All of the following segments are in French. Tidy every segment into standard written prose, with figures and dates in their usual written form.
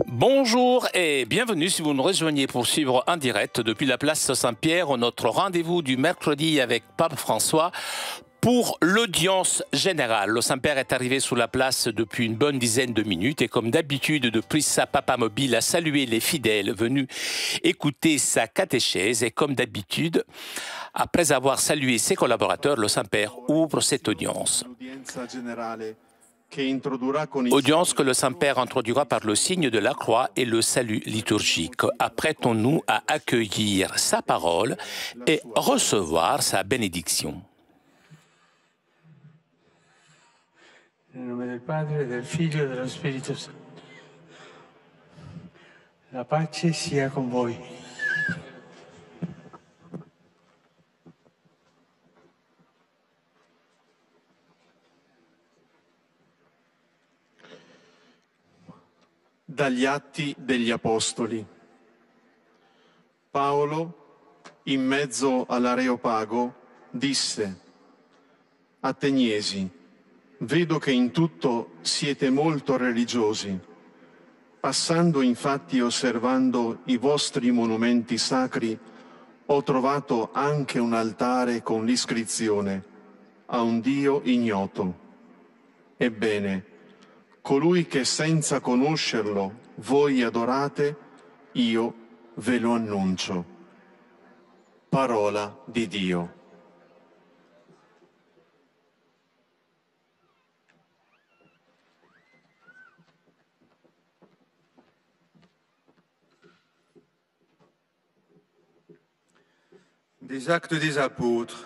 Bonjour et bienvenue si vous nous rejoignez pour suivre en direct depuis la place Saint-Pierre notre rendez-vous du mercredi avec Pape François pour l'audience générale. Le Saint-Père est arrivé sur la place depuis une bonne dizaine de minutes et comme d'habitude depuis sa papa mobile a salué les fidèles venus écouter sa catéchèse et comme d'habitude, après avoir salué ses collaborateurs, le Saint-Père ouvre cette audience. Audience que le Saint-Père introduira par le signe de la croix et le salut liturgique. Apprêtons-nous à accueillir sa parole et recevoir sa bénédiction. Nel nome del Padre, del Figlio e dello Spirito Santo. La pace sia con voi. Dagli Atti degli Apostoli. Paolo, in mezzo all'Areopago, disse: Ateniesi, vedo che in tutto siete molto religiosi. Passando infatti e osservando i vostri monumenti sacri, ho trovato anche un altare con l'iscrizione a un Dio ignoto. Ebbene, colui che senza conoscerlo voi adorate, io ve lo annuncio. Parola di Dio. Des Actes des Apôtres.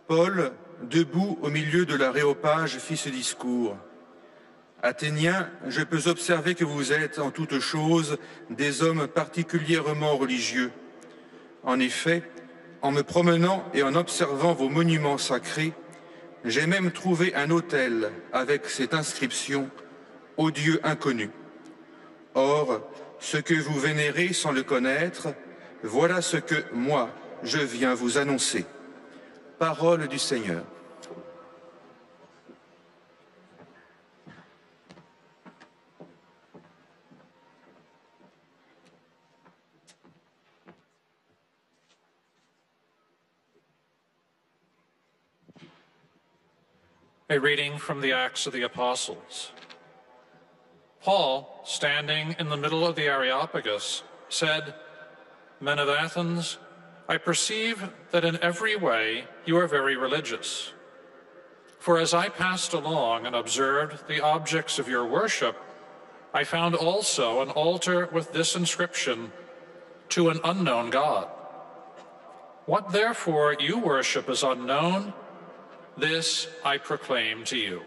Paul, debout au milieu de l'Aréopage, fit ce discours. Athéniens, je peux observer que vous êtes en toutes choses des hommes particulièrement religieux. En effet, en me promenant et en observant vos monuments sacrés, j'ai même trouvé un autel avec cette inscription « Au Dieu inconnu ». Or, ce que vous vénérez sans le connaître, voilà ce que moi, je viens vous annoncer. Parole du Seigneur. A reading from the Acts of the Apostles. Paul, standing in the middle of the Areopagus, said, Men of Athens, I perceive that in every way you are very religious. For as I passed along and observed the objects of your worship, I found also an altar with this inscription, To an unknown God. What therefore you worship as unknown, this I proclaim to you.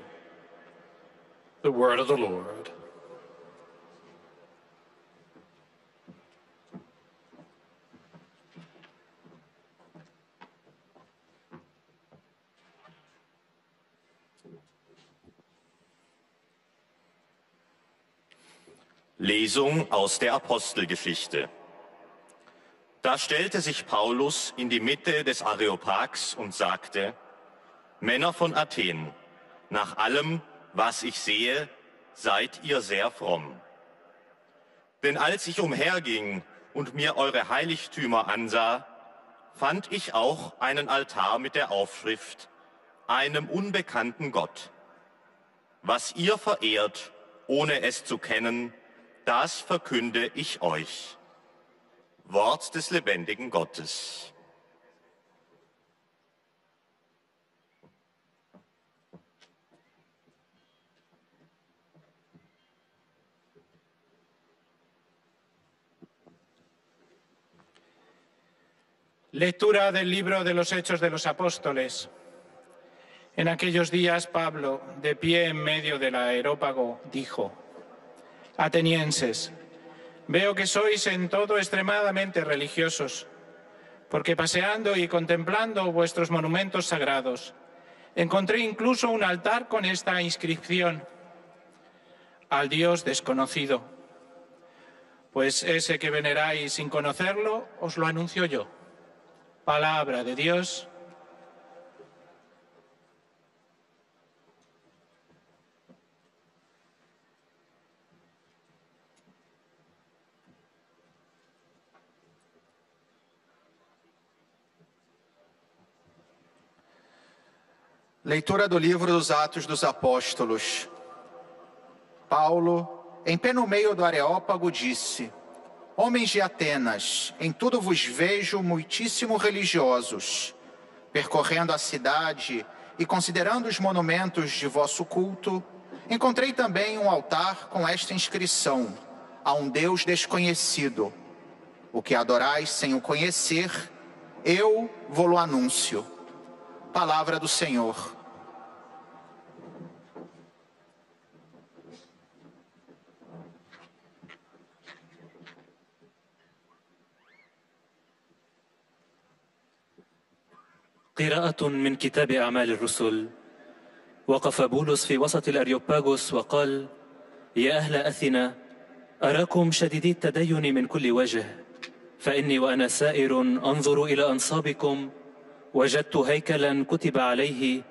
The word of the Lord. Lesung aus der Apostelgeschichte. Da stellte sich Paulus in die Mitte des Areopags und sagte: Männer von Athen, nach allem, was ich sehe, seid ihr sehr fromm. Denn als ich umherging und mir eure Heiligtümer ansah, fand ich auch einen Altar mit der Aufschrift: einem unbekannten Gott. Was ihr verehrt, ohne es zu kennen, das verkünde ich euch. Wort des lebendigen Gottes. Lectura del libro de los Hechos de los Apóstoles. En aquellos días Pablo, de pie en medio del areópago, dijo: Atenienses, veo que sois en todo extremadamente religiosos, porque paseando y contemplando vuestros monumentos sagrados, encontré incluso un altar con esta inscripción: al Dios desconocido. Pues ese que veneráis sin conocerlo, os lo anuncio yo. Palabra de Dios. Leitura do livro dos Atos dos Apóstolos. Paulo, em pé no meio do Areópago, disse: Homens de Atenas, em tudo vos vejo muitíssimo religiosos. Percorrendo a cidade e considerando os monumentos de vosso culto, encontrei também um altar com esta inscrição: a um Deus desconhecido. O que adorais sem o conhecer, eu vou-lo anúncio. Palavra do Senhor. قراءة من كتاب أعمال الرسل. وقف بولس في وسط الأريوباغوس وقال: يا أهل أثينا، أراكم شديدي التدين من كل وجه، فإني وأنا سائر أنظر إلى أنصابكم وجدت هيكلا كتب عليه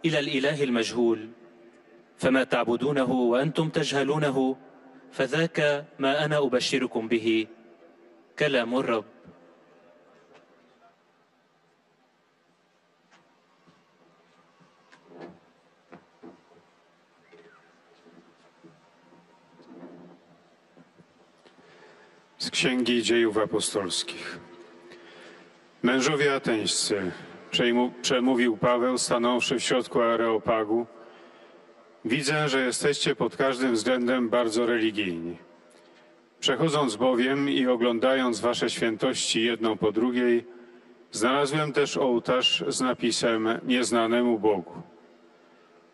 إلى الإله المجهول، فما تعبدونه وأنتم تجهلونه فذاك ما أنا أبشركم به. كلام الرب. Z Księgi Dziejów Apostolskich. Mężowie ateńscy, przemówił Paweł, stanąwszy w środku Areopagu, widzę, że jesteście pod każdym względem bardzo religijni. Przechodząc bowiem i oglądając wasze świętości jedną po drugiej, znalazłem też ołtarz z napisem Nieznanemu Bogu.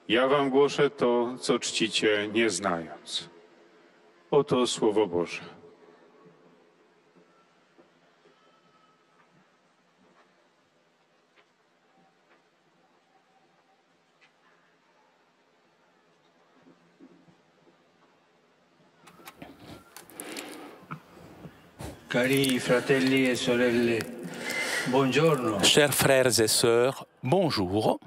Ja wam głoszę to, co czcicie, nie znając. Oto Słowo Boże. Cari fratelli e sorelle, buongiorno. Chers frères et sœurs, bonjour.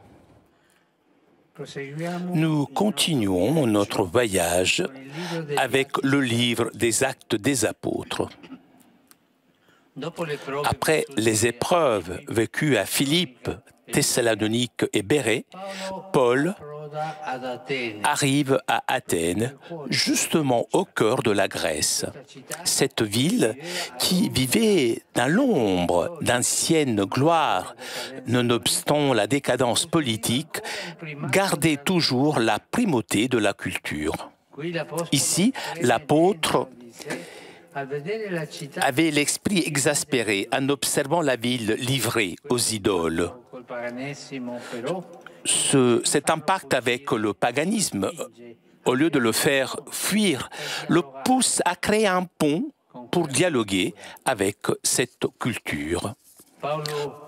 Nous continuons notre voyage avec le livre des Actes des Apôtres. Après les épreuves vécues à Philippe, Thessalonique et Bérée, Paul arrive à Athènes, justement au cœur de la Grèce. Cette ville qui vivait dans l'ombre d'anciennes gloires, nonobstant la décadence politique, gardait toujours la primauté de la culture. Ici, l'apôtre avait l'esprit exaspéré en observant la ville livrée aux idoles. Cet impact avec le paganisme, au lieu de le faire fuir, le pousse à créer un pont pour dialoguer avec cette culture.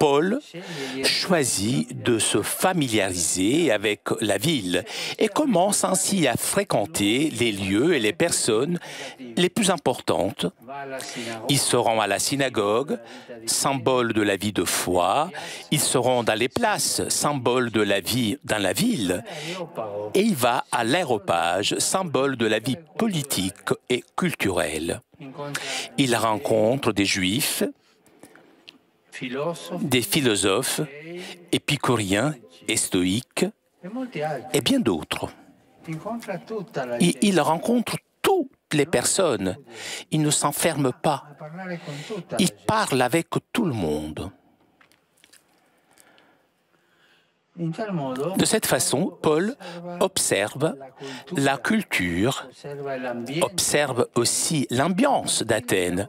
Paul choisit de se familiariser avec la ville et commence ainsi à fréquenter les lieux et les personnes les plus importantes. Il se rend à la synagogue, symbole de la vie de foi. Il se rend dans les places, symbole de la vie dans la ville. Et il va à l'aéropage, symbole de la vie politique et culturelle. Il rencontre des Juifs, des philosophes, épicuriens et stoïques, et bien d'autres. Il rencontre toutes les personnes. Il ne s'enferme pas. Il parle avec tout le monde. De cette façon, Paul observe la culture, observe aussi l'ambiance d'Athènes,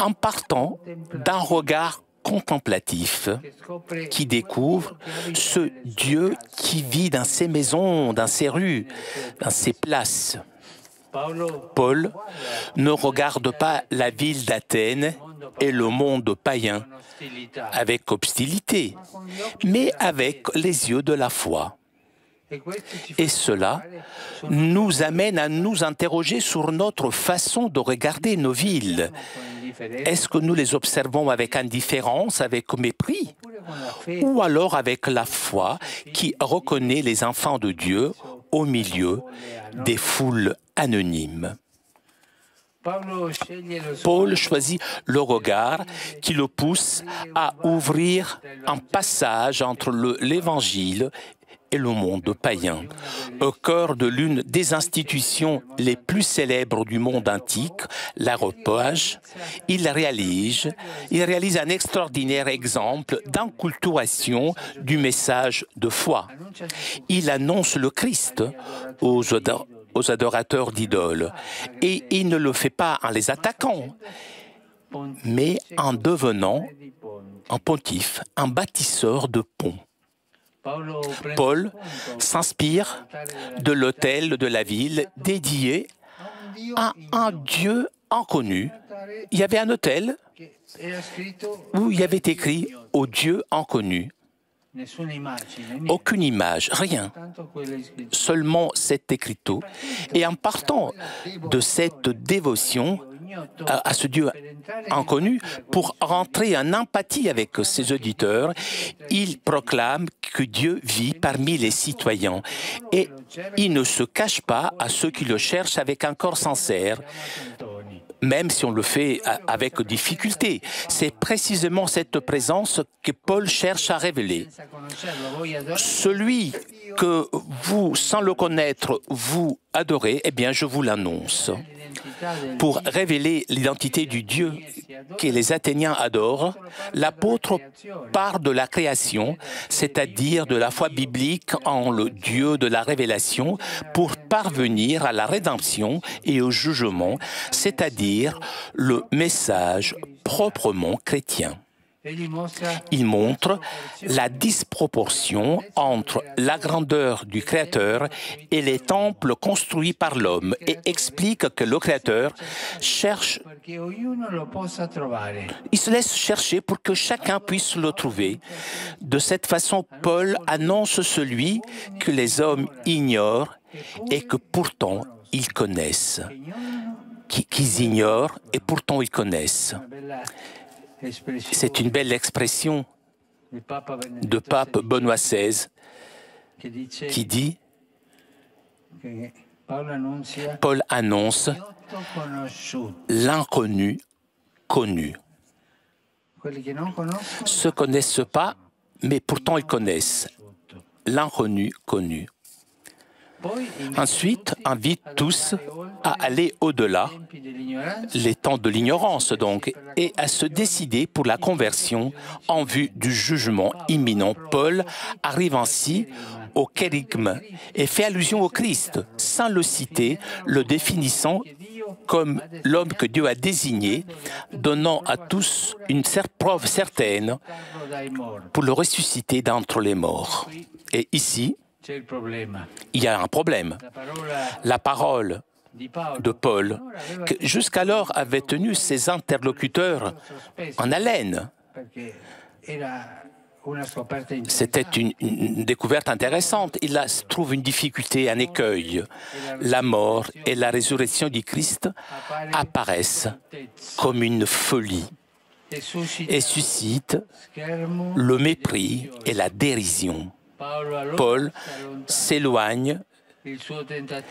en partant d'un regard contemplatif qui découvre ce Dieu qui vit dans ses maisons, dans ses rues, dans ses places. Paul ne regarde pas la ville d'Athènes et le monde païen avec hostilité, mais avec les yeux de la foi. Et cela nous amène à nous interroger sur notre façon de regarder nos villes. Est-ce que nous les observons avec indifférence, avec mépris, ou alors avec la foi qui reconnaît les enfants de Dieu au milieu des foules anonymes? Paul choisit le regard qui le pousse à ouvrir un passage entre l'Évangile et le monde païen. Au cœur de l'une des institutions les plus célèbres du monde antique, l'aréopage, il réalise un extraordinaire exemple d'enculturation du message de foi. Il annonce le Christ aux adorateurs d'idoles. Et il ne le fait pas en les attaquant, mais en devenant un pontife, un bâtisseur de ponts. Paul s'inspire de l'autel de la ville dédié à un Dieu inconnu. Il y avait un autel où il y avait écrit « au Dieu inconnu ». Aucune image, rien. Seulement cet écriteau. Et en partant de cette dévotion à ce Dieu inconnu, pour rentrer en empathie avec ses auditeurs, il proclame que Dieu vit parmi les citoyens. Et il ne se cache pas à ceux qui le cherchent avec un cœur sincère, même si on le fait avec difficulté. C'est précisément cette présence que Paul cherche à révéler. Celui que vous, sans le connaître, vous adorez, eh bien, je vous l'annonce. Pour révéler l'identité du Dieu que les Athéniens adorent, l'apôtre part de la création, c'est-à-dire de la foi biblique en le Dieu de la révélation, pour parvenir à la rédemption et au jugement, c'est-à-dire le message proprement chrétien. Il montre la disproportion entre la grandeur du Créateur et les temples construits par l'homme et explique que le Créateur cherche, il se laisse chercher pour que chacun puisse le trouver. De cette façon, Paul annonce celui que les hommes ignorent et que pourtant ils connaissent. Qu'ils ignorent et pourtant ils connaissent. C'est une belle expression de pape Benoît XVI qui dit « Paul annonce l'inconnu connu ». Ceux ne connaissent pas, mais pourtant ils connaissent l'inconnu connu. Ensuite, invite tous à aller au-delà, les temps de l'ignorance donc, et à se décider pour la conversion en vue du jugement imminent. Paul arrive ainsi au kérygme et fait allusion au Christ, sans le citer, le définissant comme l'homme que Dieu a désigné, donnant à tous une preuve certaine pour le ressusciter d'entre les morts. Et ici, il y a un problème. La parole de Paul, que jusqu'alors avait tenu ses interlocuteurs en haleine, c'était une découverte intéressante. Il trouve une difficulté, un écueil. La mort et la résurrection du Christ apparaissent comme une folie et suscitent le mépris et la dérision. Paul s'éloigne,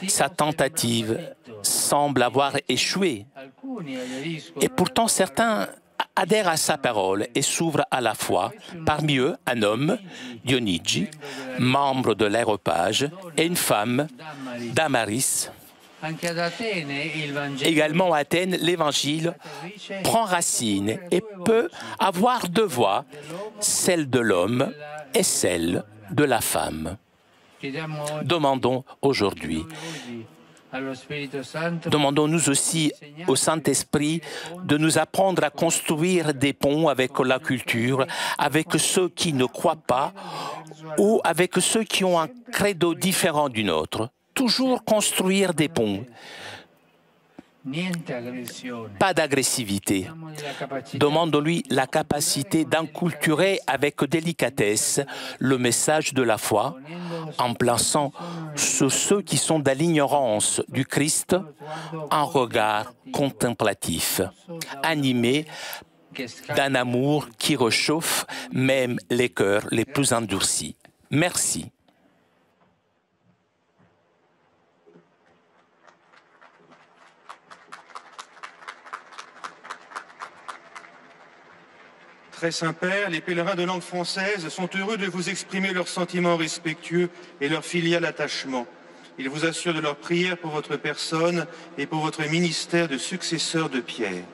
sa tentative semble avoir échoué. Et pourtant, certains adhèrent à sa parole et s'ouvrent à la foi. Parmi eux, un homme, Dionigi, membre de l'aréopage, et une femme, Damaris. Également à Athènes, l'Évangile prend racine et peut avoir deux voix, celle de l'homme et celle de la femme. Demandons aujourd'hui, demandons-nous aussi au Saint-Esprit de nous apprendre à construire des ponts avec la culture, avec ceux qui ne croient pas ou avec ceux qui ont un credo différent du nôtre. Toujours construire des ponts. Pas d'agressivité. Demandons-lui la capacité d'enculturer avec délicatesse le message de la foi en plaçant sur ceux qui sont dans l'ignorance du Christ un regard contemplatif, animé d'un amour qui réchauffe même les cœurs les plus endurcis. Merci. Très Saint-Père, les pèlerins de langue française sont heureux de vous exprimer leurs sentiments respectueux et leur filial attachement. Ils vous assurent de leur prière pour votre personne et pour votre ministère de successeur de Pierre.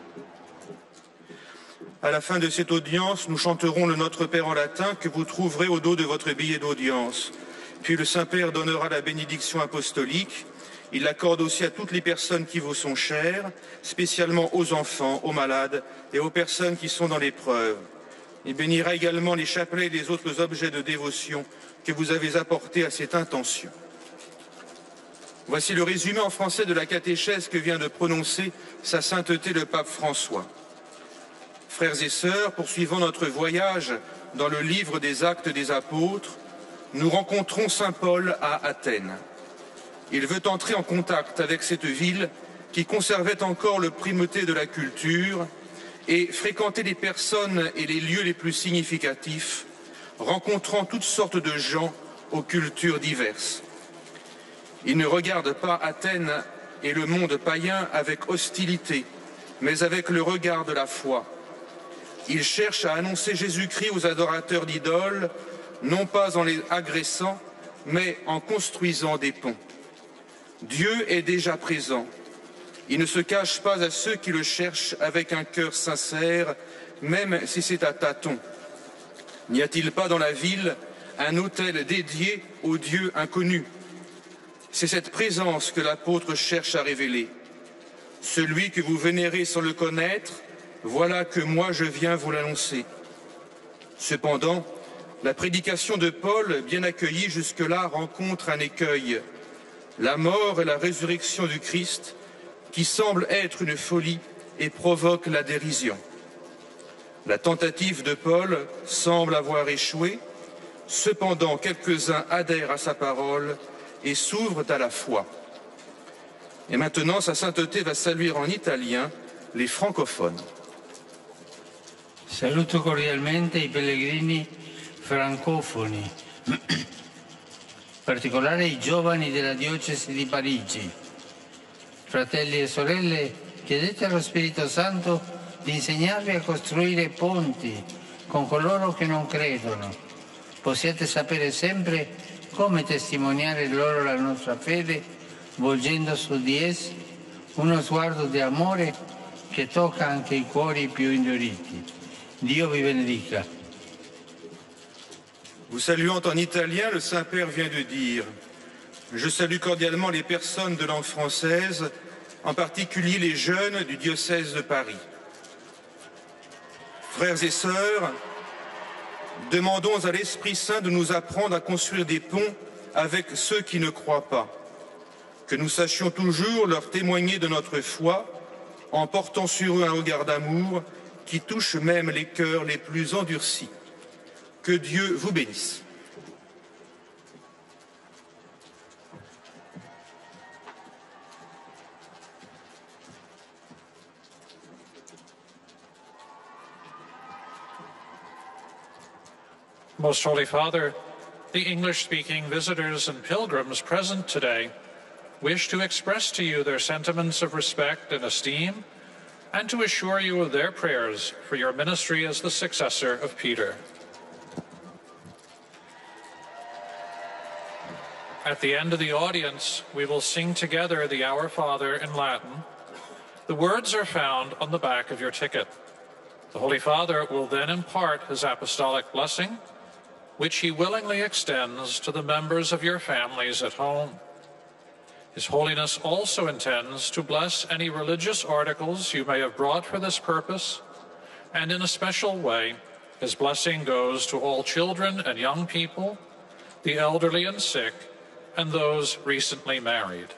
À la fin de cette audience, nous chanterons le Notre Père en latin que vous trouverez au dos de votre billet d'audience. Puis le Saint-Père donnera la bénédiction apostolique. Il l'accorde aussi à toutes les personnes qui vous sont chères, spécialement aux enfants, aux malades et aux personnes qui sont dans l'épreuve. Il bénira également les chapelets et les autres objets de dévotion que vous avez apportés à cette intention. Voici le résumé en français de la catéchèse que vient de prononcer Sa Sainteté le Pape François. Frères et sœurs, poursuivant notre voyage dans le livre des Actes des Apôtres, nous rencontrons saint Paul à Athènes. Il veut entrer en contact avec cette ville qui conservait encore le primauté de la culture et fréquenter les personnes et les lieux les plus significatifs, rencontrant toutes sortes de gens aux cultures diverses. Il ne regarde pas Athènes et le monde païen avec hostilité, mais avec le regard de la foi. Il cherche à annoncer Jésus-Christ aux adorateurs d'idoles, non pas en les agressant, mais en construisant des ponts. Dieu est déjà présent. Il ne se cache pas à ceux qui le cherchent avec un cœur sincère, même si c'est à tâtons. N'y a-t-il pas dans la ville un autel dédié au Dieu inconnu? C'est cette présence que l'apôtre cherche à révéler. Celui que vous vénérez sans le connaître, voilà que moi je viens vous l'annoncer. Cependant, la prédication de Paul, bien accueillie jusque-là, rencontre un écueil. La mort et la résurrection du Christ, qui semble être une folie et provoque la dérision. La tentative de Paul semble avoir échoué, cependant quelques-uns adhèrent à sa parole et s'ouvrent à la foi. Et maintenant, sa sainteté va saluer en italien les francophones. Saluto cordialmente i pellegrini francofoni, in particolare i giovani della diocesi di Parigi. Fratelli e sorelle, chiedete allo Spirito Santo di insegnarvi a costruire ponti con coloro che non credono. Possiate sapere sempre come testimoniare loro la nostra fede, volgendo su di essi uno sguardo di amore che tocca anche i cuori più induriti. Dio vi benedica. Vous saluant en italien, le Saint-Père vient de dire « Je salue cordialement les personnes de langue française, en particulier les jeunes du diocèse de Paris. Frères et sœurs, demandons à l'Esprit Saint de nous apprendre à construire des ponts avec ceux qui ne croient pas, que nous sachions toujours leur témoigner de notre foi en portant sur eux un regard d'amour qui touche même les cœurs les plus endurcis. Que Dieu vous bénisse. Most Holy Father, the English-speaking visitors and pilgrims present today wish to express to you their sentiments of respect and esteem, and to assure you of their prayers for your ministry as the successor of Peter. At the end of the audience, we will sing together the Our Father in Latin. The words are found on the back of your ticket. The Holy Father will then impart his apostolic blessing, which he willingly extends to the members of your families at home. His Holiness also intends to bless any religious articles you may have brought for this purpose, and in a special way, his blessing goes to all children and young people, the elderly and sick, and those recently married.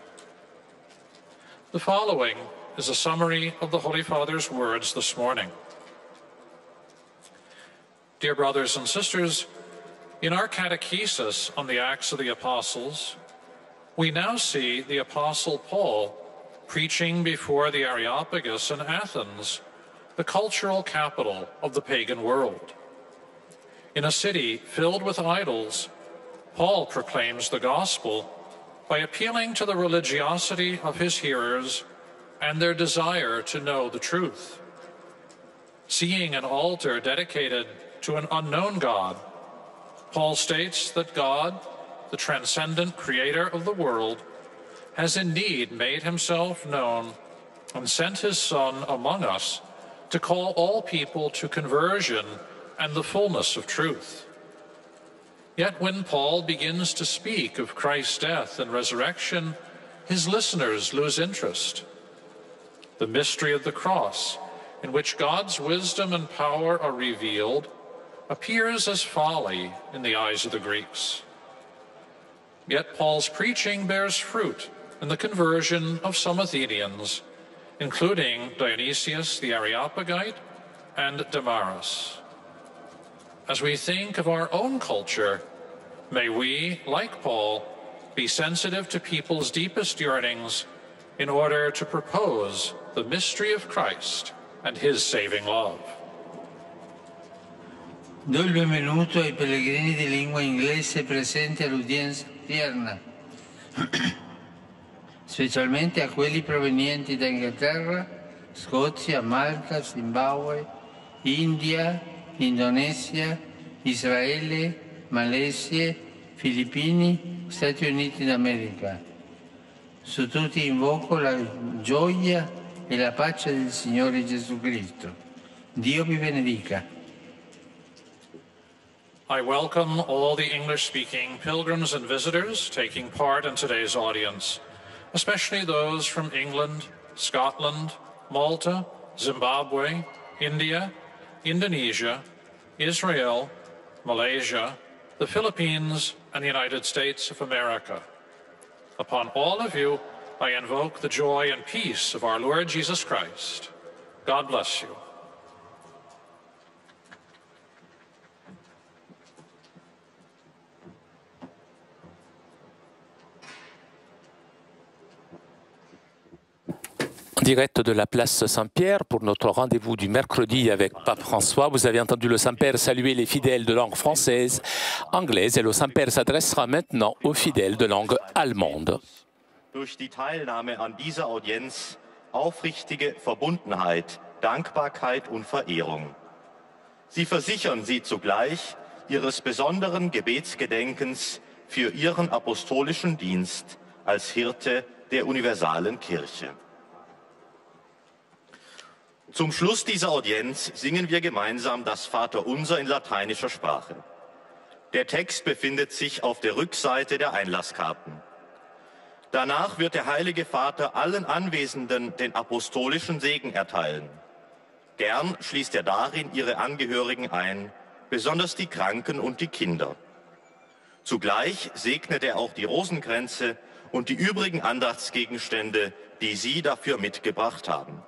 The following is a summary of the Holy Father's words this morning. Dear brothers and sisters, in our catechesis on the Acts of the Apostles, we now see the Apostle Paul preaching before the Areopagus in Athens, the cultural capital of the pagan world. In a city filled with idols, Paul proclaims the gospel by appealing to the religiosity of his hearers and their desire to know the truth. seeing an altar dedicated to an unknown God, Paul states that God, the transcendent creator of the world, has indeed made himself known and sent his Son among us to call all people to conversion and the fullness of truth. Yet when Paul begins to speak of Christ's death and resurrection, his listeners lose interest. The mystery of the cross, in which God's wisdom and power are revealed, appears as folly in the eyes of the Greeks. Yet Paul's preaching bears fruit in the conversion of some Athenians, including Dionysius the Areopagite and Damaris. As we think of our own culture, may we, like Paul, be sensitive to people's deepest yearnings in order to propose the mystery of Christ and his saving love. Do il benvenuto ai pellegrini di lingua inglese presenti all'udienza odierna, specialmente a quelli provenienti da Inghilterra, Scozia, Malta, Zimbabwe, India, Indonesia, Israele, Malesia, Filippini, Stati Uniti d'America. Su tutti invoco la gioia e la pace del Signore Gesù Cristo. Dio vi benedica. I welcome all the English-speaking pilgrims and visitors taking part in today's audience, especially those from England, Scotland, Malta, Zimbabwe, India, Indonesia, Israel, Malaysia, the Philippines, and the United States of America. Upon all of you, I invoke the joy and peace of our Lord Jesus Christ. God bless you. Direct de la place Saint-Pierre pour notre rendez-vous du mercredi avec Pape François. Vous avez entendu le Saint-Père saluer les fidèles de langue française, anglaise, et le Saint-Père s'adressera maintenant aux fidèles de langue allemande. Durch die Teilnahme an dieser Audienz aufrichtige Verbundenheit, Dankbarkeit und Verehrung. Sie versichern Sie zugleich Ihres besonderen Gebetsgedenkens für Ihren apostolischen Dienst als Hirte der universalen Kirche. Zum Schluss dieser Audienz singen wir gemeinsam das Vaterunser in lateinischer Sprache. Der Text befindet sich auf der Rückseite der Einlasskarten. Danach wird der Heilige Vater allen Anwesenden den apostolischen Segen erteilen. Gern schließt er darin ihre Angehörigen ein, besonders die Kranken und die Kinder. Zugleich segnet er auch die Rosenkränze und die übrigen Andachtsgegenstände, die Sie dafür mitgebracht haben.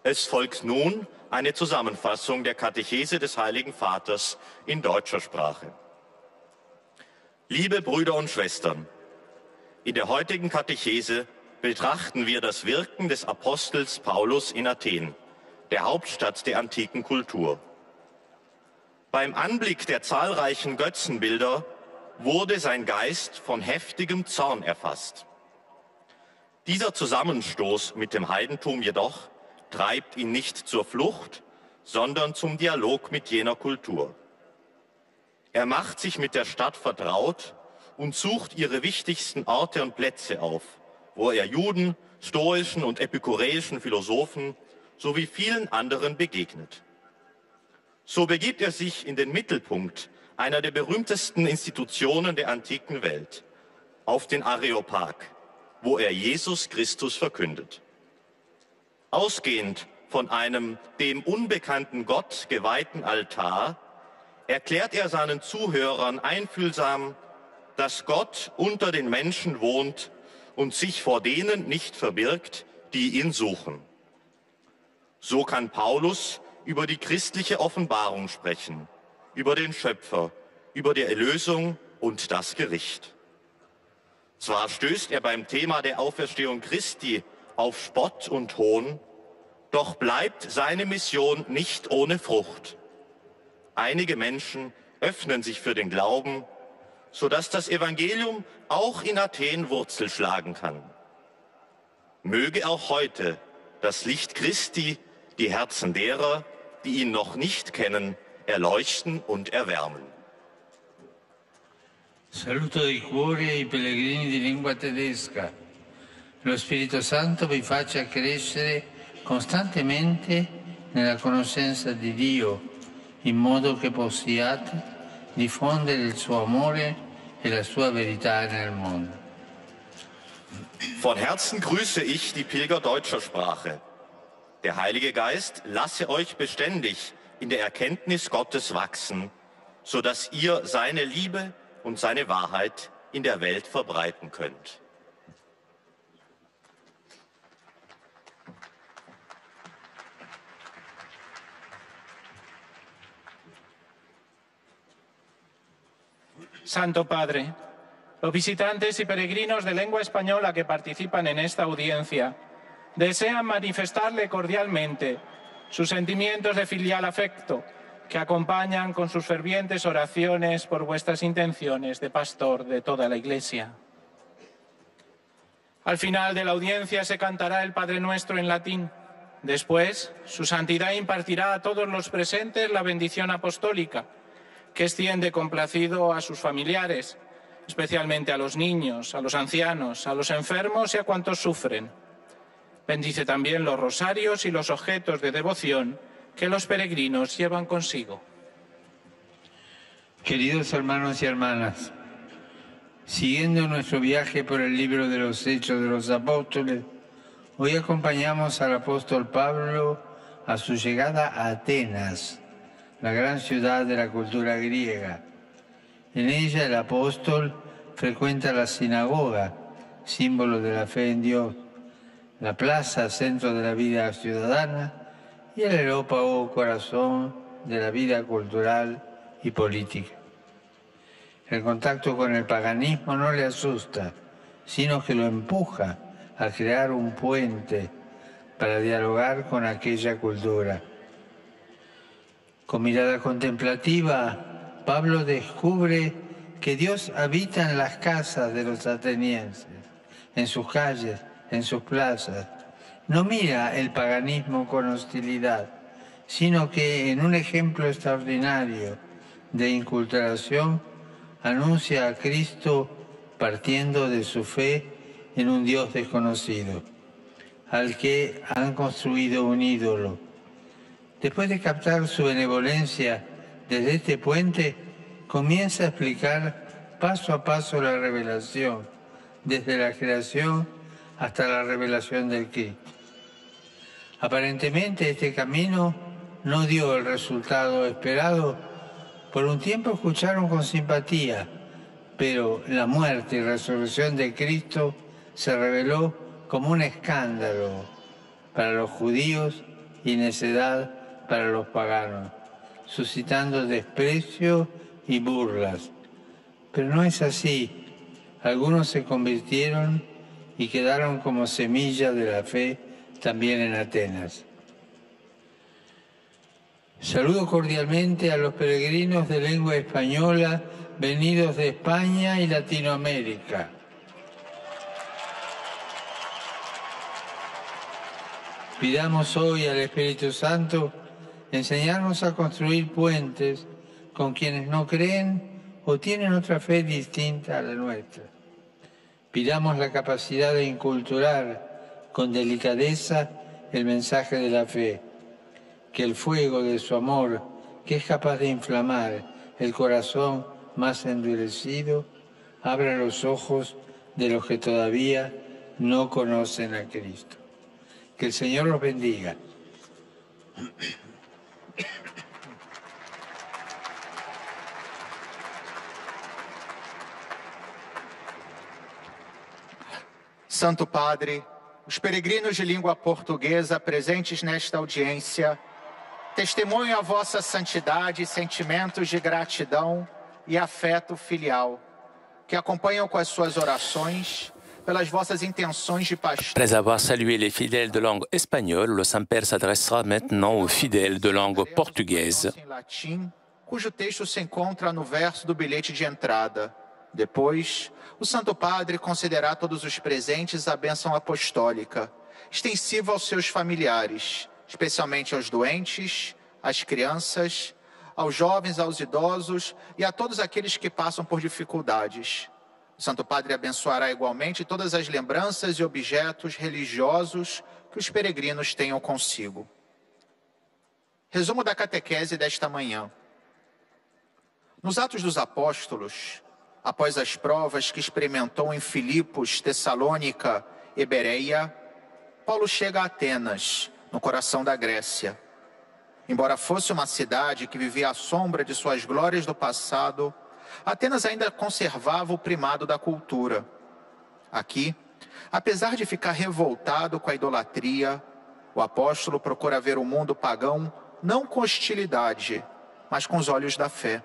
Es folgt nun eine Zusammenfassung der Katechese des Heiligen Vaters in deutscher Sprache. Liebe Brüder und Schwestern, in der heutigen Katechese betrachten wir das Wirken des Apostels Paulus in Athen, der Hauptstadt der antiken Kultur. Beim Anblick der zahlreichen Götzenbilder wurde sein Geist von heftigem Zorn erfasst. Dieser Zusammenstoß mit dem Heidentum jedoch treibt ihn nicht zur Flucht, sondern zum Dialog mit jener Kultur. Er macht sich mit der Stadt vertraut und sucht ihre wichtigsten Orte und Plätze auf, wo er Juden, stoischen und epikureischen Philosophen sowie vielen anderen begegnet. So begibt er sich in den Mittelpunkt einer der berühmtesten Institutionen der antiken Welt, auf den Areopag, wo er Jesus Christus verkündet. Ausgehend von einem dem unbekannten Gott geweihten Altar erklärt er seinen Zuhörern einfühlsam, dass Gott unter den Menschen wohnt und sich vor denen nicht verbirgt, die ihn suchen. So kann Paulus über die christliche Offenbarung sprechen, über den Schöpfer, über die Erlösung und das Gericht. Zwar stößt er beim Thema der Auferstehung Christi auf Spott und Hohn, doch bleibt seine Mission nicht ohne Frucht. Einige Menschen öffnen sich für den Glauben, sodass das Evangelium auch in Athen Wurzel schlagen kann. Möge auch heute das Licht Christi die Herzen derer, die ihn noch nicht kennen, erleuchten und erwärmen. Saluto di cuore i pellegrini di lingua tedesca. Lo Spirito Santo vi faccia crescere costantemente nella conoscenza di Dio, in modo che possiate diffondere il suo amore e la sua verità nel mondo. Von Herzen grüße ich die Pilger deutscher Sprache. Der Heilige Geist lasse euch beständig in der Erkenntnis Gottes wachsen, sodass ihr seine Liebe und seine Wahrheit in der Welt verbreiten könnt. Santo Padre, los visitantes y peregrinos de lengua española que participan en esta audiencia desean manifestarle cordialmente sus sentimientos de filial afecto que acompañan con sus fervientes oraciones por vuestras intenciones de pastor de toda la Iglesia. Al final de la audiencia se cantará el Padre Nuestro en latín. Después, su santidad impartirá a todos los presentes la bendición apostólica, que extiende complacido a sus familiares, especialmente a los niños, a los ancianos, a los enfermos y a cuantos sufren. Bendice también los rosarios y los objetos de devoción que los peregrinos llevan consigo. Queridos hermanos y hermanas, siguiendo nuestro viaje por el libro de los Hechos de los Apóstoles, hoy acompañamos al apóstol Pablo a su llegada a Atenas, la gran ciudad de la cultura griega. En ella el apóstol frecuenta la sinagoga, símbolo de la fe en Dios, la plaza, centro de la vida ciudadana, y el Areópago, corazón de la vida cultural y política. El contacto con el paganismo no le asusta, sino que lo empuja a crear un puente para dialogar con aquella cultura. Con mirada contemplativa, Pablo descubre que Dios habita en las casas de los atenienses, en sus calles, en sus plazas. No mira el paganismo con hostilidad, sino que en un ejemplo extraordinario de inculturación anuncia a Cristo partiendo de su fe en un Dios desconocido, al que han construido un ídolo. Después de captar su benevolencia desde este puente, comienza a explicar paso a paso la revelación, desde la creación hasta la revelación del Cristo. Aparentemente este camino no dio el resultado esperado. Por un tiempo escucharon con simpatía, pero la muerte y resurrección de Cristo se reveló como un escándalo para los judíos y necedad para los paganos, suscitando desprecio y burlas. Pero no es así. Algunos se convirtieron y quedaron como semilla de la fe también en Atenas. Saludo cordialmente a los peregrinos de lengua española venidos de España y Latinoamérica. Pidamos hoy al Espíritu Santo enseñarnos a construir puentes con quienes no creen o tienen otra fe distinta a la nuestra. Pidamos la capacidad de inculturar con delicadeza el mensaje de la fe, que el fuego de su amor, que es capaz de inflamar el corazón más endurecido, abra los ojos de los que todavía no conocen a Cristo. Que el Señor los bendiga. Santo Padre, os peregrinos de língua portuguesa presentes nesta audiência testemunham a vossa santidade e sentimentos de gratidão e afeto filial, que acompanham com as suas orações pelas vossas intenções de pastor. Après avoir salué les fidèles de langue espagnole, le Saint-Père s'adressera maintenant aux fidèles de langue portugaise. Em latim, cujo texto se encontra no verso do bilhete de entrada. Depois, o Santo Padre concederá a todos os presentes a bênção apostólica, extensiva aos seus familiares, especialmente aos doentes, às crianças, aos jovens, aos idosos e a todos aqueles que passam por dificuldades. O Santo Padre abençoará igualmente todas as lembranças e objetos religiosos que os peregrinos tenham consigo. Resumo da catequese desta manhã. Nos Atos dos Apóstolos, após as provas que experimentou em Filipos, Tessalônica e Bereia, Paulo chega a Atenas, no coração da Grécia. Embora fosse uma cidade que vivia à sombra de suas glórias do passado, Atenas ainda conservava o primado da cultura. Aqui, apesar de ficar revoltado com a idolatria, o apóstolo procura ver o mundo pagão não com hostilidade, mas com os olhos da fé.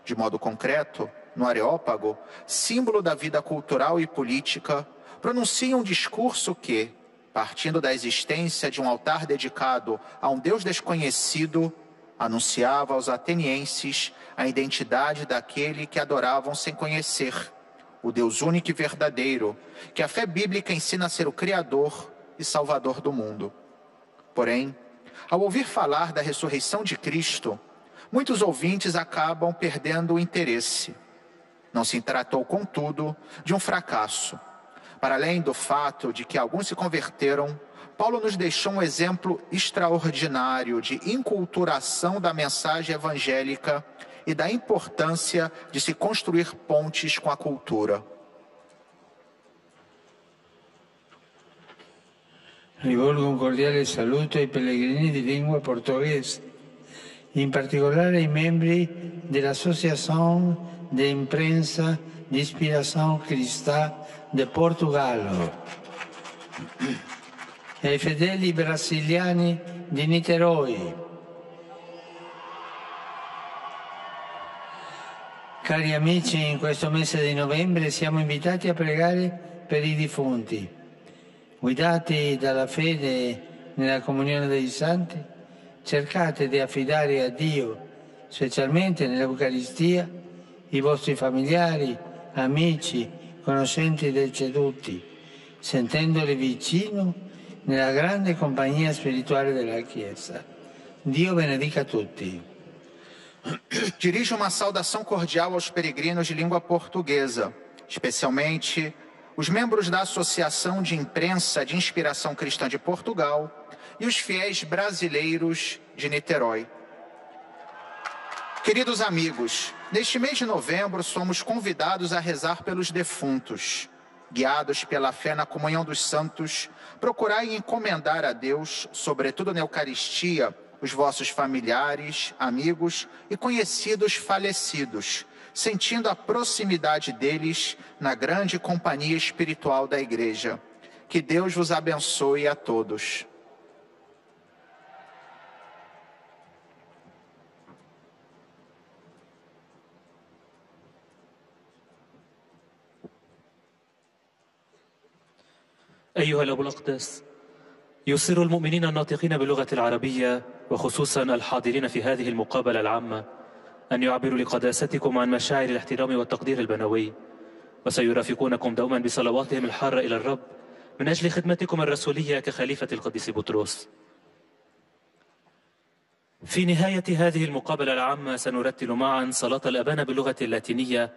De modo concreto, no Areópago, símbolo da vida cultural e política, pronuncia um discurso que, partindo da existência de um altar dedicado a um Deus desconhecido, anunciava aos atenienses a identidade daquele que adoravam sem conhecer, o Deus único e verdadeiro, que a fé bíblica ensina a ser o Criador e Salvador do mundo. Porém, ao ouvir falar da ressurreição de Cristo, muitos ouvintes acabam perdendo o interesse. Não se tratou, contudo, de um fracasso. Para além do fato de que alguns se converteram, Paulo nos deixou um exemplo extraordinário de inculturação da mensagem evangélica e da importância de se construir pontes com a cultura. Rivolgo un cordiale saluto ai pellegrini di lingua portoghese, in particolare ai membri dell'Associazione de Imprensa di Ispiração Cristã de Portogallo e ai fedeli brasiliani di Niterói. Cari amici, in questo mese di novembre siamo invitati a pregare per i defunti. Guidati dalla fede nella comunione dei santi, cercate di affidare a Dio, specialmente nell'Eucaristia, i vostri familiari, amici, conoscenti deceduti, sentendoli vicino nella grande compagnia spirituale della Chiesa. Dio benedica tutti. Dirijo uma saudação cordial aos peregrinos de língua portuguesa, especialmente os membros da Associação de Imprensa de Inspiração Cristã de Portugal e os fiéis brasileiros de Niterói. Queridos amigos, neste mês de novembro somos convidados a rezar pelos defuntos. Guiados pela fé na comunhão dos santos, procurai encomendar a Deus, sobretudo na Eucaristia, os vossos familiares, amigos e conhecidos falecidos, sentindo a proximidade deles na grande companhia espiritual da Igreja. Que Deus vos abençoe a todos. أيها الأب الأقدس، يسر المؤمنين الناطقين باللغة العربية وخصوصا الحاضرين في هذه المقابلة العامة أن يعبروا لقداستكم عن مشاعر الاحترام والتقدير البنوي، وسيرافقونكم دوما بصلواتهم الحارة إلى الرب من أجل خدمتكم الرسولية كخليفة القديس بطرس. في نهاية هذه المقابلة العامة سنرتل معا صلاة الأبانة باللغة اللاتينية.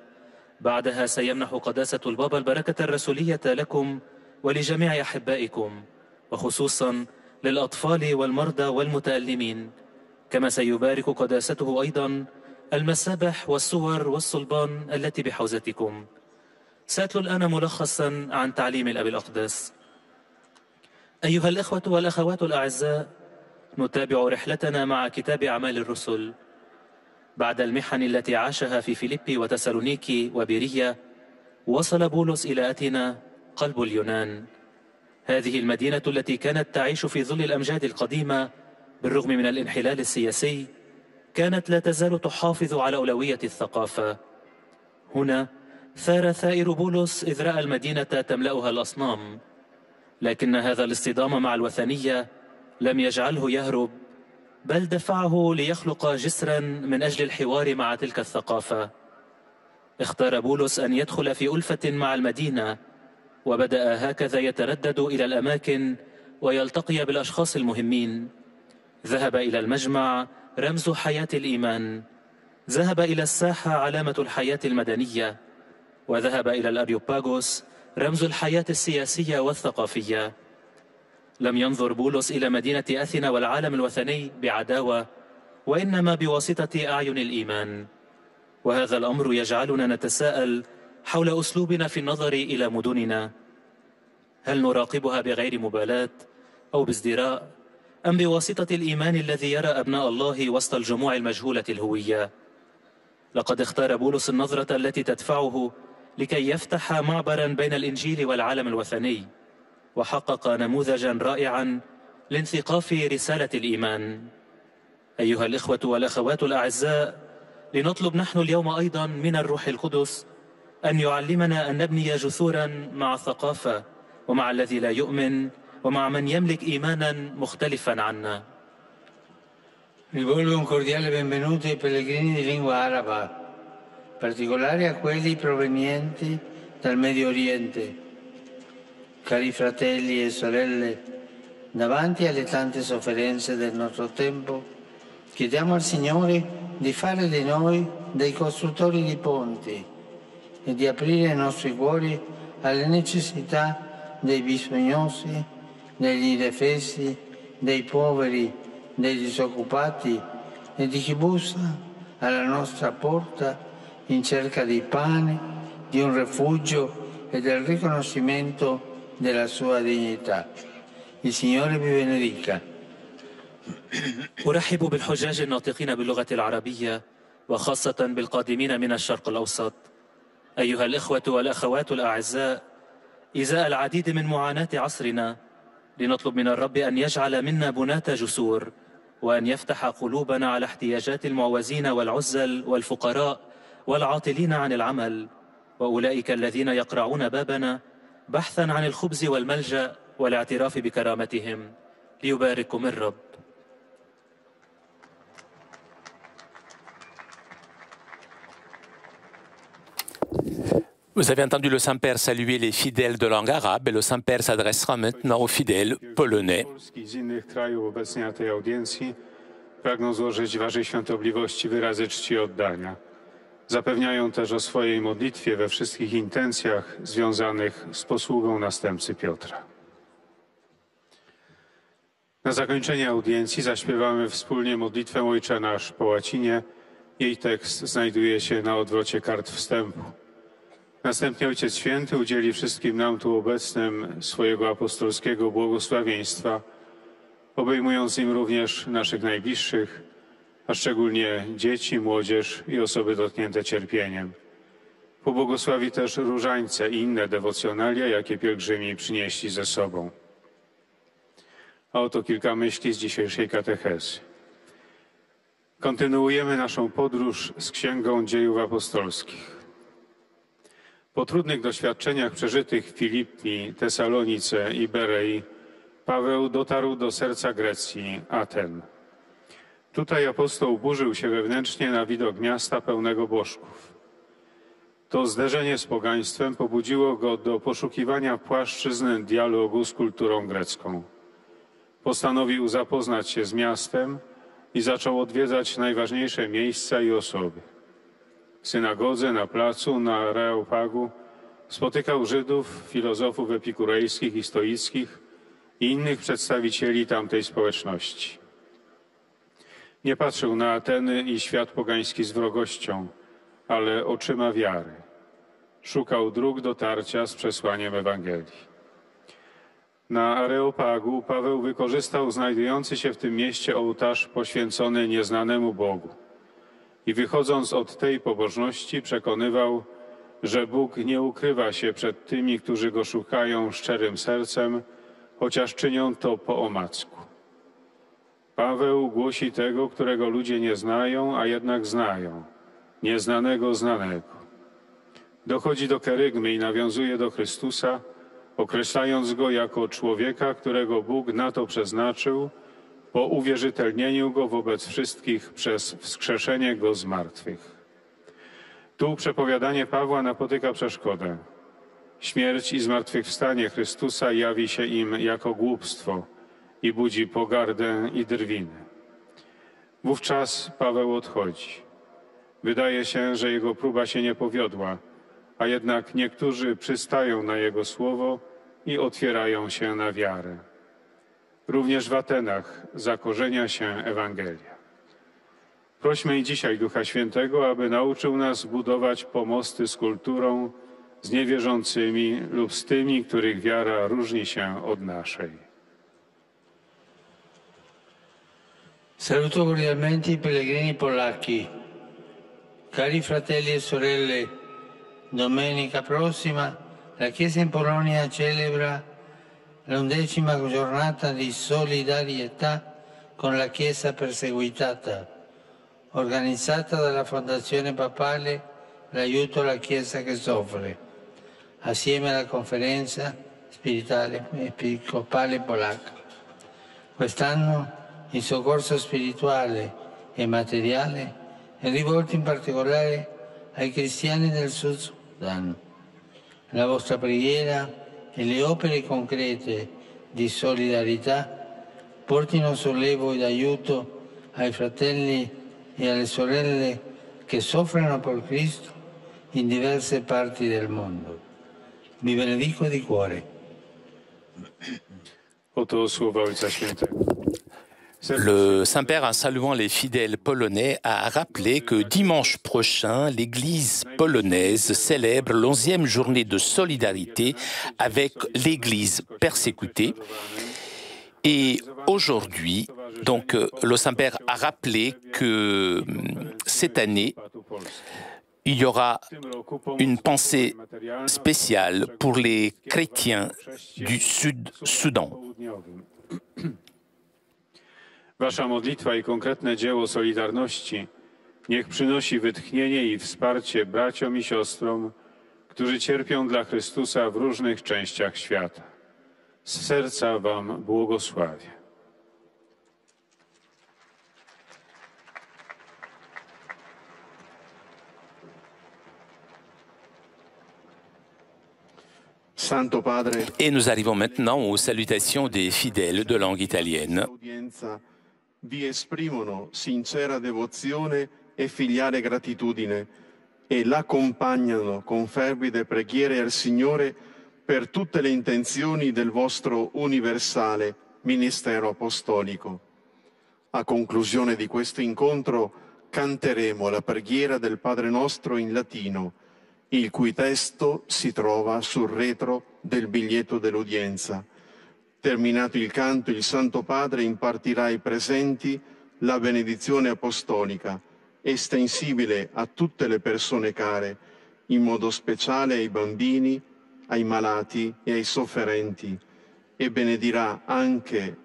بعدها سيمنح قداسة البابا البركة الرسولية لكم ولجميع أحبائكم، وخصوصا للأطفال والمرضى والمتألمين، كما سيبارك قداسته أيضا المسابح والصور والصلبان التي بحوزتكم. سأتلو الآن ملخصا عن تعليم الأب الأقدس. أيها الإخوة والأخوات الأعزاء، نتابع رحلتنا مع كتاب أعمال الرسل. بعد المحن التي عاشها في فيليبي وتسالونيكي وبيرية، وصل بولس إلى أثينا قلب اليونان. هذه المدينة التي كانت تعيش في ظل الأمجاد القديمة بالرغم من الانحلال السياسي، كانت لا تزال تحافظ على أولوية الثقافة. هنا ثار ثائر بولس إذ رأى المدينة تملأها الأصنام، لكن هذا الاصطدام مع الوثنية لم يجعله يهرب، بل دفعه ليخلق جسرا من أجل الحوار مع تلك الثقافة. اختار بولس أن يدخل في ألفة مع المدينة، وبدأ هكذا يتردد إلى الأماكن ويلتقي بالأشخاص المهمين، ذهب إلى المجمع رمز حياة الإيمان، ذهب إلى الساحة علامة الحياة المدنية، وذهب إلى الأريوباغوس رمز الحياة السياسية والثقافية. لم ينظر بولس إلى مدينة أثينا والعالم الوثني بعداوة، وإنما بواسطة أعين الإيمان. وهذا الأمر يجعلنا نتساءل حول أسلوبنا في النظر إلى مدننا. هل نراقبها بغير مبالاة أو بازدراء، أم بواسطة الإيمان الذي يرى أبناء الله وسط الجموع المجهولة الهوية؟ لقد اختار بولس النظرة التي تدفعه لكي يفتح معبرا بين الإنجيل والعالم الوثني، وحقق نموذجا رائعا لانثقاف رسالة الإيمان. أيها الإخوة والأخوات الأعزاء، لنطلب نحن اليوم أيضا من الروح القدس أن يعلمنا أن نبني جسورا مع الثقافة ومع الذي لا يؤمن ومع من يملك إيمانا مختلفا عنا. Rivolgo un cordiale benvenuto ai pellegrini di lingua araba, in particolare a quelli provenienti dal Medio Oriente. Cari fratelli e sorelle, davanti alle tante sofferenze del nostro tempo, chiediamo al Signore di fare di noi dei costruttori di ponti e di aprire i nostri cuori alle necessità dei bisognosi, degli indefesi, dei poveri, dei disoccupati e di chi bussa alla nostra porta in cerca di pane, di un rifugio e del riconoscimento della sua dignità. Il Signore vi benedica. أرحب بالحجاج الناطقين باللغة العربية وخاصة بالقادمين من الشرق الأوسط. أيها الإخوة والأخوات الأعزاء، إزاء العديد من معاناة عصرنا لنطلب من الرب أن يجعل منا بناة جسور، وأن يفتح قلوبنا على احتياجات المعوزين والعزل والفقراء والعاطلين عن العمل، وأولئك الذين يقرعون بابنا بحثا عن الخبز والملجأ والاعتراف بكرامتهم. ليبارككم الرب. Vous avez entendu le Saint-Père saluer les fidèles de langue arabe et le Saint-Père s'adressera maintenant aux fidèles polonais. Z innych krajów obecnie na tej audiencji pragną złożyć Waszej Świątobliwości wyrazy czci i oddania. Zapewniają też o swojej modlitwie we wszystkich intencjach związanych z posługą następcy Piotra. Na zakończenie audiencji zaśpiewamy wspólnie modlitwę Ojcze Nasz po łacinie. Jej tekst znajduje się na odwrocie kart wstępu. Następnie Ojciec Święty udzieli wszystkim nam tu obecnym swojego apostolskiego błogosławieństwa, obejmując im również naszych najbliższych, a szczególnie dzieci, młodzież i osoby dotknięte cierpieniem. Pobłogosławi też różańce i inne dewocjonalia, jakie pielgrzymi przynieśli ze sobą. A oto kilka myśli z dzisiejszej katechezy. Kontynuujemy naszą podróż z Księgą Dziejów Apostolskich. Po trudnych doświadczeniach przeżytych w Filipi, Tesalonice i Berei, Paweł dotarł do serca Grecji, Aten. Tutaj apostoł burzył się wewnętrznie na widok miasta pełnego bożków. To zderzenie z pogaństwem pobudziło go do poszukiwania płaszczyzny dialogu z kulturą grecką. Postanowił zapoznać się z miastem i zaczął odwiedzać najważniejsze miejsca i osoby. W synagodze, na placu, na Areopagu spotykał Żydów, filozofów epikurejskich i stoickich i innych przedstawicieli tamtej społeczności. Nie patrzył na Ateny i świat pogański z wrogością, ale oczyma wiary. Szukał dróg dotarcia z przesłaniem Ewangelii. Na Areopagu Paweł wykorzystał znajdujący się w tym mieście ołtarz poświęcony nieznanemu Bogu i wychodząc od tej pobożności przekonywał, że Bóg nie ukrywa się przed tymi, którzy Go szukają szczerym sercem, chociaż czynią to po omacku. Paweł głosi tego, którego ludzie nie znają, a jednak znają, nieznanego znanego. Dochodzi do kerygmy i nawiązuje do Chrystusa, określając Go jako człowieka, którego Bóg na to przeznaczył, po uwierzytelnieniu Go wobec wszystkich przez wskrzeszenie Go z martwych. Tu przepowiadanie Pawła napotyka przeszkodę. Śmierć i zmartwychwstanie Chrystusa jawi się im jako głupstwo i budzi pogardę i drwiny. Wówczas Paweł odchodzi. Wydaje się, że jego próba się nie powiodła, a jednak niektórzy przystają na jego słowo i otwierają się na wiarę. Również w Atenach zakorzenia się Ewangelia. Prośmy i dzisiaj Ducha Świętego, aby nauczył nas budować pomosty z kulturą, z niewierzącymi lub z tymi, których wiara różni się od naszej. Saluto cordialmente i pellegrini polacchi. Cari fratelli e sorelle, domenica prossima la Chiesa in Polonia celebra l'11ª giornata di solidarietà con la Chiesa perseguitata, organizzata dalla Fondazione Papale l'aiuto alla Chiesa che soffre, assieme alla Conferenza Spirituale Episcopale Polacca. Quest'anno il soccorso spirituale e materiale è rivolto in particolare ai cristiani del Sud Sudan. La vostra preghiera e le opere concrete di solidarietà portino sollievo ed aiuto ai fratelli e alle sorelle che soffrono per Cristo in diverse parti del mondo. Vi benedico di cuore. Oto słowa Ojca Świętego. Le Saint-Père, en saluant les fidèles polonais, a rappelé que dimanche prochain, l'Église polonaise célèbre l'11e journée de solidarité avec l'Église persécutée. Et aujourd'hui, donc, le Saint-Père a rappelé que cette année, il y aura une pensée spéciale pour les chrétiens du Sud-Soudan. Wasza modlitwa i konkretne dzieło Solidarności niech przynosi wytchnienie i wsparcie braciom i siostrom, którzy cierpią dla Chrystusa w różnych częściach świata. Z serca Wam błogosławię. Santo Padre, Et nous arrivons maintenant aux salutations des fidèles de langue italienne. Vi esprimono sincera devozione e filiale gratitudine e l'accompagnano con fervide preghiere al Signore per tutte le intenzioni del vostro universale ministero apostolico. A conclusione di questo incontro canteremo la preghiera del Padre nostro in latino, il cui testo si trova sul retro del biglietto dell'udienza. Terminato il canto, il Santo Padre impartirà ai presenti la benedizione apostolica, estensibile a tutte le persone care, in modo speciale ai bambini, ai malati e ai sofferenti, e benedirà anche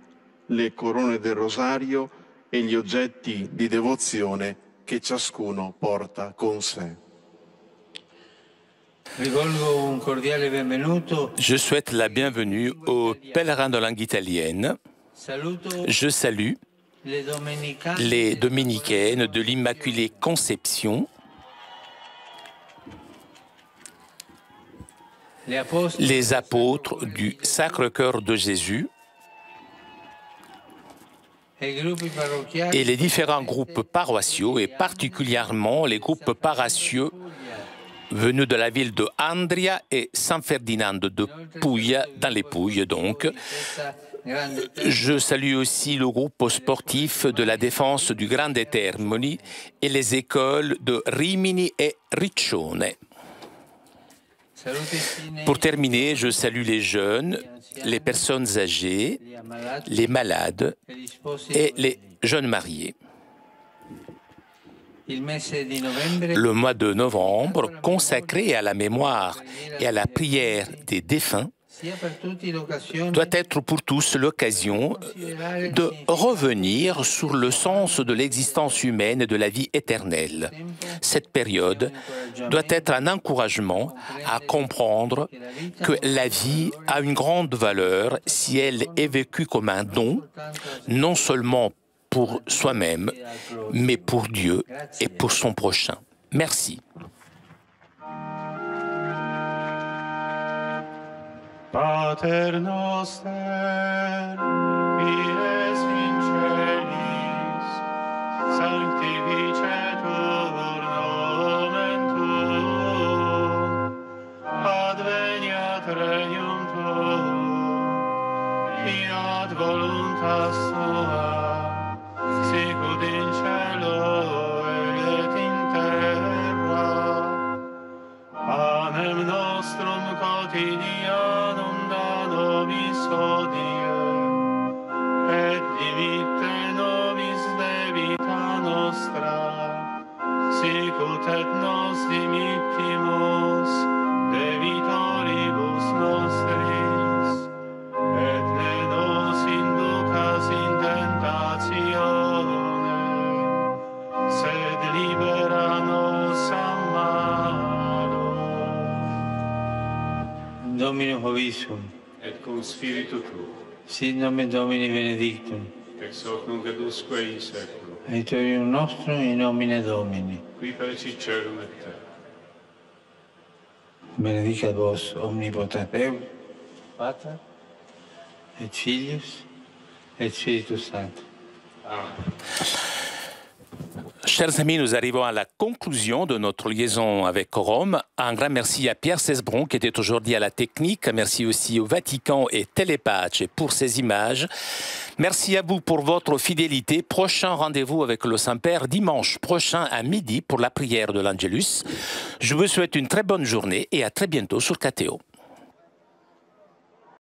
le corone del rosario e gli oggetti di devozione che ciascuno porta con sé. Je souhaite la bienvenue aux pèlerins de langue italienne. Je salue les dominicaines de l'Immaculée Conception, les apôtres du Sacre-Cœur de Jésus et les différents groupes paroissiaux, et particulièrement les groupes paroissiaux venus de la ville de Andria et San Ferdinando de Puglia, dans les Pouilles donc. Je salue aussi le groupe sportif de la défense du Grande Termini et les écoles de Rimini et Riccione. Pour terminer, je salue les jeunes, les personnes âgées, les malades et les jeunes mariés. Le mois de novembre, consacré à la mémoire et à la prière des défunts, doit être pour tous l'occasion de revenir sur le sens de l'existence humaine et de la vie éternelle. Cette période doit être un encouragement à comprendre que la vie a une grande valeur si elle est vécue comme un don, non seulement pour soi-même, mais pour Dieu et pour son prochain. Merci. Pater noster, qui es in celis, voluntas tua, sicut in cielo et in terra. Panem nostrum quotidianum da nobis hodie, et dimitte nobis debita nostra, sicut et nos dimittimus debitoribus nostris, et ne nos inducas in tentatione, sed libera nos a malo. Dominum Hovisum, Et cum spiritu tuo, sit nomen Domini benedictum, ex hoc nunc et usque in saeculum, aiutorium nostrum in nomine Domini. qui feci celum et terra. Benedicat vos omnipotens Deus, Pater, et Filius, et Spiritus Sanctus. Chers amis, nous arrivons à la conclusion de notre liaison avec Rome. Un grand merci à Pierre Cesbron qui était aujourd'hui à la technique. Merci aussi au Vatican et Télépace pour ces images. Merci à vous pour votre fidélité. Prochain rendez-vous avec le Saint-Père dimanche prochain à midi pour la prière de l'Angelus. Je vous souhaite une très bonne journée et à très bientôt sur KTO.